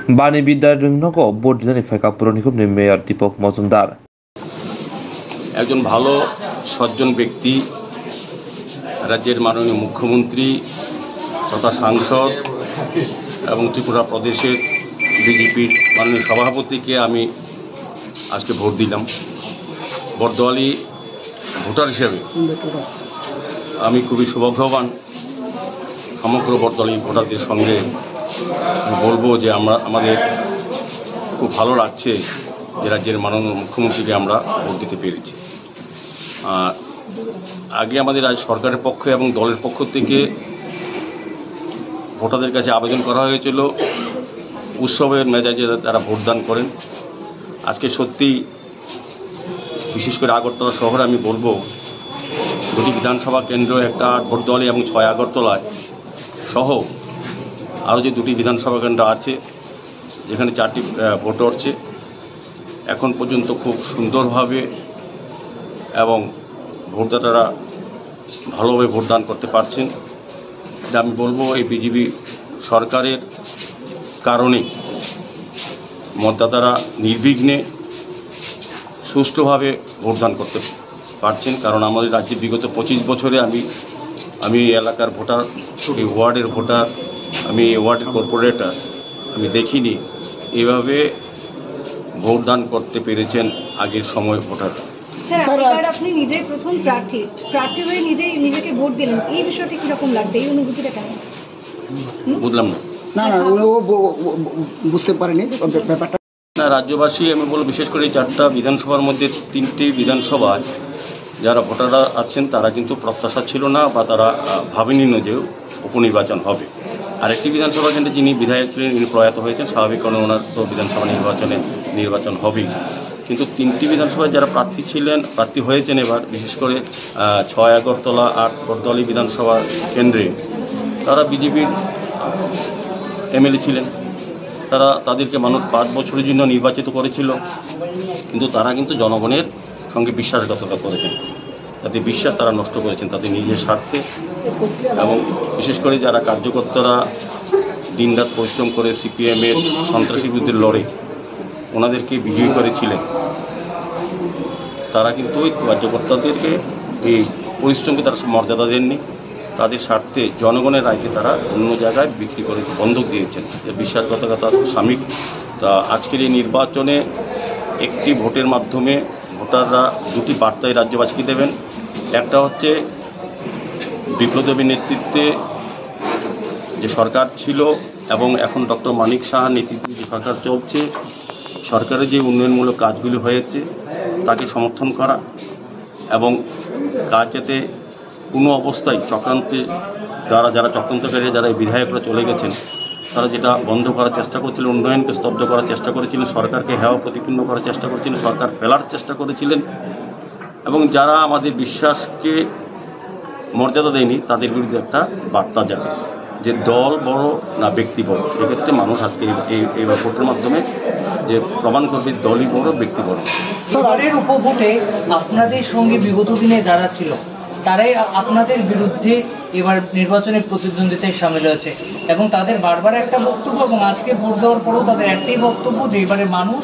বাণীবিদ্যার রিংনগো board জানি ফাইকাপুর Nikumoni mayor Dipak Majumdar একজন ভালো সজ্জন ব্যক্তি, রাজ্যের মাননীয় মুখ্যমন্ত্রী তথা সাংসদ এবং ত্রিপুরা প্রদেশের বিজেপির মাননীয় সভাপতিকে আমি আজকে ভোট দিলাম। বর্দোয়ালি ভোটার হিসেবে আমি খুবই সৌভাগ্যবান। সমগ্র বর্দোয়ালি ভোটারদের সঙ্গে বলবো যে আমাদের খুব ভালো লাগছে যে রাজ্যের মাননীয় মুখ্যমন্ত্রীকে আমরা ভোট দিতে পেরেছি। আগে আমাদের রাজ্য সরকারের পক্ষ এবং দলের পক্ষ থেকে ভোটারদের কাছে আবেদন করা হয়েছিল উৎসবের মেজাজে তারা ভোটদান করেন। আজকে সত্যি বিশেষ করে আগরতলা শহরে আমি বলবো দুটি বিধানসভা কেন্দ্র, একটা বর্দোয়ালি এবং 6 আগরতলায় সহ আরও যে দুটি বিধানসভা কেন্দ্র আছে যেখানে 4টি ভোট হচ্ছে, এখন পর্যন্ত খুব সুন্দরভাবে এবং ভোটদাতারা ভালোভাবে ভোটদান করতে পারছেন। এটা আমি বলবো এই বিজেপি সরকারের কারণে মতদাতারা নির্বিঘ্নে সুষ্ঠুভাবে ভোটদান করতে পারছেন। কারণ আমাদের রাজ্যে বিগত 25 বছরে আমি এলাকার ভোটার, এই ওয়ার্ডের ভোটার, আমি এই ওয়ার্ডের কর্পোরেটর আমি দেখিনি এভাবে ভোটদান করতে পেরেছেন আগের সময় ভোটার। স্যার, আপনি নিজে প্রথম প্রার্থী হয়ে নিজেকে ভোট দিলেন, এই বিষয়টা কিরকম লাগছে, এই অনুভূতিটা কেমন? বুঝলাম না। বুঝতে পারেনি ব্যাপারটা। না, রাজ্যবাসী আমি বলবো বিশেষ করে এই 4টা বিধানসভার মধ্যে 3টি বিধানসভায় যারা ভোটাররা আছেন তারা কিন্তু প্রত্যাশা ছিল না বা তারা ভাবেনি না যে উপনির্বাচন হবে। আরেকটি বিধানসভা কেন্দ্রে যিনি বিধায়ক ছিলেন তিনি প্রয়াত হয়েছেন, স্বাভাবিক কারণে ওনার তো বিধানসভা নির্বাচন হবেই। কিন্তু 3টি বিধানসভায় যারা প্রার্থী হয়েছেন এবার বিশেষ করে 6 আগরতলা আর বর্দোয়ালি বিধানসভা কেন্দ্রে তারা বিজেপির এমএলএ ছিলেন। তাদেরকে মানুষ 5 বছরের জন্য নির্বাচিত করেছিল, কিন্তু তারা কিন্তু জনগণের সঙ্গে বিশ্বাসঘাতকতা করেছেন। তাদের বিশ্বাস তারা নষ্ট করেছেন তাদের নিজের স্বার্থে। এবং বিশেষ করে যারা কার্যকর্তারা দিনরাত পরিশ্রম করে সিপিএমের সন্ত্রাসী বিরুদ্ধে লড়ে ওনাদেরকে বিজয়ী করেছিলেন, তারা কিন্তু ওই কার্যকর্তাদেরকে এই পরিশ্রমকে তারা মর্যাদা দেননি। তাদের স্বার্থে জনগণের রায়কে তারা অন্য জায়গায় বিক্রি করে বন্ধক দিয়েছেন। বিশ্বাসঘাতকতা সামিক। তা আজকের এই নির্বাচনে একটি ভোটের মাধ্যমে ভোটাররা দুটি বার্তায় রাজ্যবাসীকে দেবেন। একটা হচ্ছে বিপ্লব দেবের নেতৃত্বে যে সরকার ছিল এবং এখন ডক্টর মানিক সাহার নেতৃত্বে যে সরকার চলছে, সরকারের যে উন্নয়নমূলক কাজগুলি হয়েছে তাকে সমর্থন করা এবং কাজ যাতে কোনো অবস্থায় চক্রান্তে যারা চক্রান্তকারী যারা এই বিধায়করা চলে গেছেন তারা যেটা বন্ধ করার চেষ্টা করছিলেন, উন্নয়নকে স্তব্ধ করার চেষ্টা করেছিলেন, সরকারকে হেয় প্রতিপন্ন করার চেষ্টা করেছিলেন, সরকার ফেলার চেষ্টা করেছিলেন এবং যারা আমাদের বিশ্বাসকে মর্যাদা দেয়নি তাদের বিরুদ্ধে একটা বার্তা যাবে যে দল বড় না ব্যক্তি বড়। সেক্ষেত্রে মানুষ আজকে এই ভোটের মাধ্যমে যে প্রমাণ করবে দলই বড় ব্যক্তি বড়। সরকারের উপভোটে আপনাদের সঙ্গে বিগত দিনে যারা ছিল তারাই আপনাদের বিরুদ্ধে এবার নির্বাচনে প্রতিদ্বন্দ্বিতায় সামিল হয়েছে এবং তাদের বারবার একটা বক্তব্য এবং আজকে ভোট দেওয়ার পরেও তাদের একটাই বক্তব্য যে এবারে মানুষ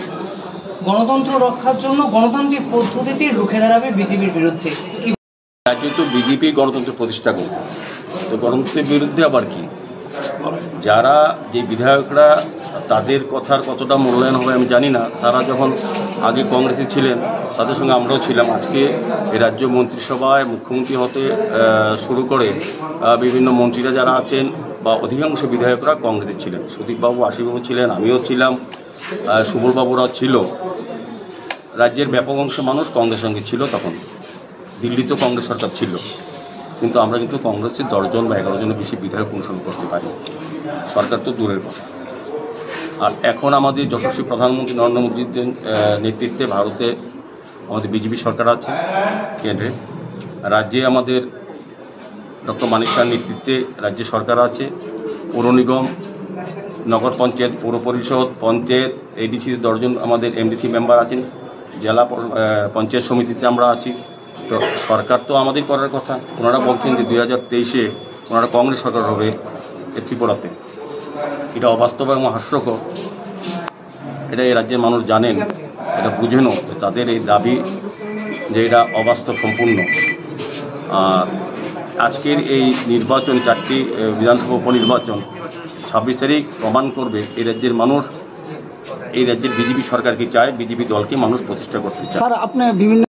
গণতন্ত্র রক্ষার জন্য গণতান্ত্রিক পদ্ধতিতে রুখে দাঁড়াবে বিজেপির বিরুদ্ধে। রাজ্যে তো বিজেপি গণতন্ত্র প্রতিষ্ঠা করবে, তো গণতন্ত্রের বিরুদ্ধে আবার কি? যারা যে বিধায়করা তাদের কথার কতটা মূল্যায়ন হবে আমি জানি না। তারা যখন আগে কংগ্রেসে ছিলেন তাদের সঙ্গে আমরাও ছিলাম। আজকে এই রাজ্য মন্ত্রিসভায় মুখ্যমন্ত্রী হতে শুরু করে বিভিন্ন মন্ত্রীরা যারা আছেন বা অধিকাংশ বিধায়করা কংগ্রেসে ছিলেন। সুদীপবাবু, আশিসবাবু ছিলেন, আমিও ছিলাম, সুবলবাবুরাও ছিল। রাজ্যের ব্যাপক অংশ মানুষ কংগ্রেসের সঙ্গে ছিল। তখন দিল্লিতেও কংগ্রেস সরকার ছিল, কিন্তু আমরা কিন্তু কংগ্রেসের 10 জন বা 11 জনের বেশি বিধায়ক অনুসরণ করতে পারি, সরকার তো দূরের কথা। আর এখন আমাদের যশস্বী প্রধানমন্ত্রী নরেন্দ্র মোদীর নেতৃত্বে ভারতে আমাদের বিজেপি সরকার আছে কেন্দ্রে, রাজ্যে আমাদের ডক্টর মানিক সাহার নেতৃত্বে রাজ্য সরকার আছে, পৌর নিগম, নগর পঞ্চায়েত, পৌর পরিষদ, পঞ্চায়েত, এডিসিতে 10 জন আমাদের এমডিসি মেম্বার আছেন, জেলা পঞ্চায়েত সমিতিতে আমরা আছি। তো সরকার তো আমাদের করার কথা। ওনারা বলছেন যে 2023-এ ওনারা কংগ্রেস সরকার হবে ত্রিপুরাতে। এটা অবাস্তব এবং হাস্যকর। এটা এই রাজ্যের মানুষ জানেন, এটা বুঝেনও যে তাদের এই দাবি যে এটা অবাস্তব সম্পূর্ণ। আর আজকের এই নির্বাচন, 4টি বিধানসভা উপনির্বাচন 26 তারিখ প্রমাণ করবে এই রাজ্যের মানুষ এই রাজ্যের বিজেপি সরকারকে চায়, বিজেপি দলকে মানুষ প্রতিষ্ঠা করতে চায়। স্যার, আপনি বিভিন্ন